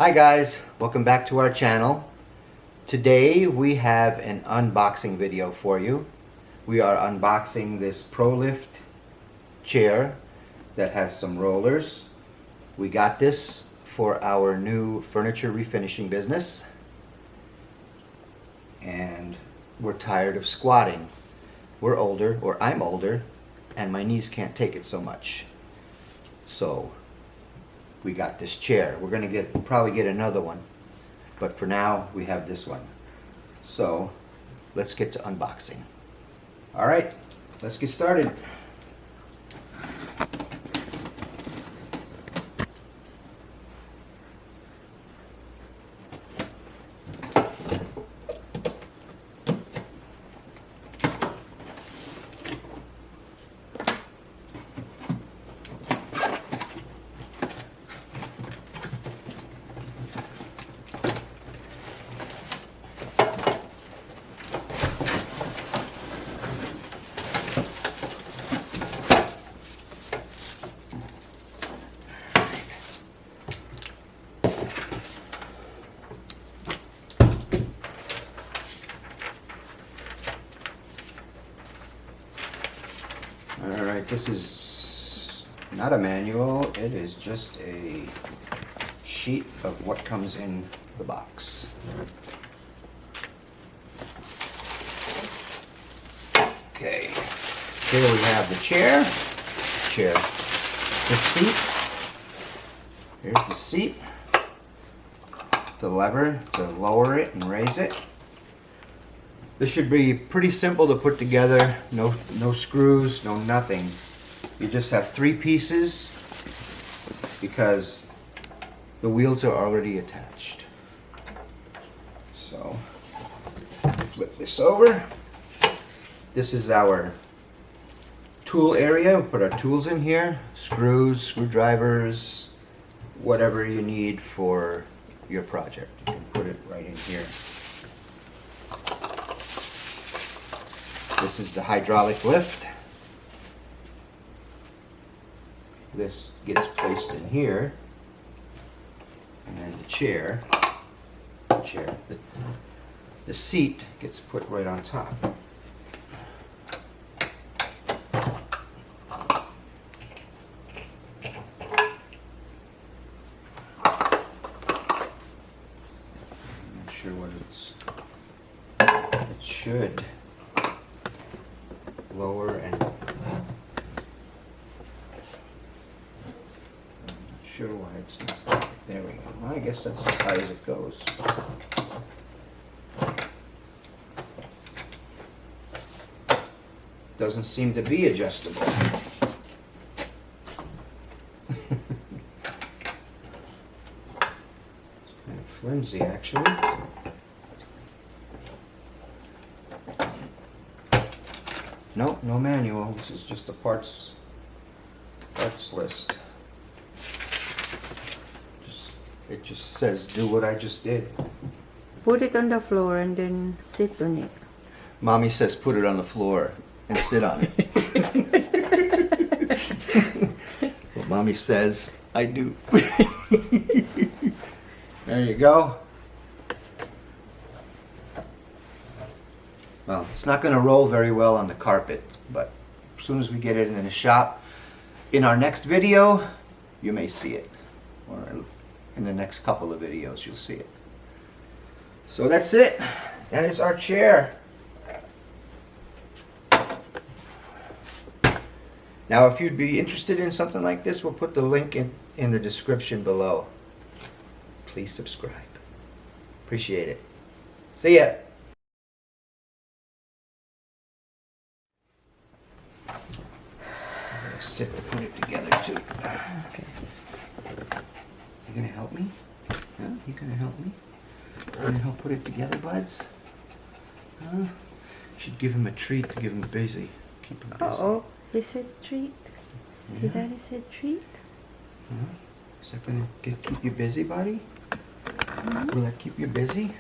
Hi guys, welcome back to our channel. Today we have an unboxing video for you. We are unboxing this ProLift chair that has some rollers. We got this for our new furniture refinishing business. And we're tired of squatting. We're older, or I'm older, and my knees can't take it so much. So we got this chair. We're gonna probably get another one, but for now we have this one. So let's get to unboxing. All right, let's get started. Alright, this is not a manual, it is just a sheet of what comes in the box. Okay, here we have the chair, the seat, here's the seat, the lever to lower it and raise it. This should be pretty simple to put together, no screws, no nothing. You just have 3 pieces because the wheels are already attached. So, flip this over. This is our tool area. We put our tools in here, screws, screwdrivers, whatever you need for your project. You can put it right in here. This is the hydraulic lift. This gets placed in here. And then the seat gets put right on top. I'm not sure what it should lower and I'm not sure why it's not. There we go. Well, I guess that's as high as it goes. Doesn't seem to be adjustable. It's kind of flimsy actually. No, no manual. This is just a parts list. It just says do what I just did. Put it on the floor and then sit on it. Mommy says put it on the floor and sit on it. What Mommy says, I do. There you go. Well, it's not going to roll very well on the carpet, but as soon as we get it in the shop, in our next video, you may see it. Or in the next couple of videos, you'll see it. So that's it. That is our chair. Now, if you'd be interested in something like this, we'll put the link in the description below. Please subscribe. Appreciate it. See ya. Sit and put it together too. Okay. You gonna help me? Huh? You gonna help me? You gonna help put it together, buds? Huh? Should give him a treat to give him busy. Keep him busy. Oh, he said treat. Yeah. Did Daddy say treat? Huh? Is that gonna keep you busy, buddy? Will that keep you busy?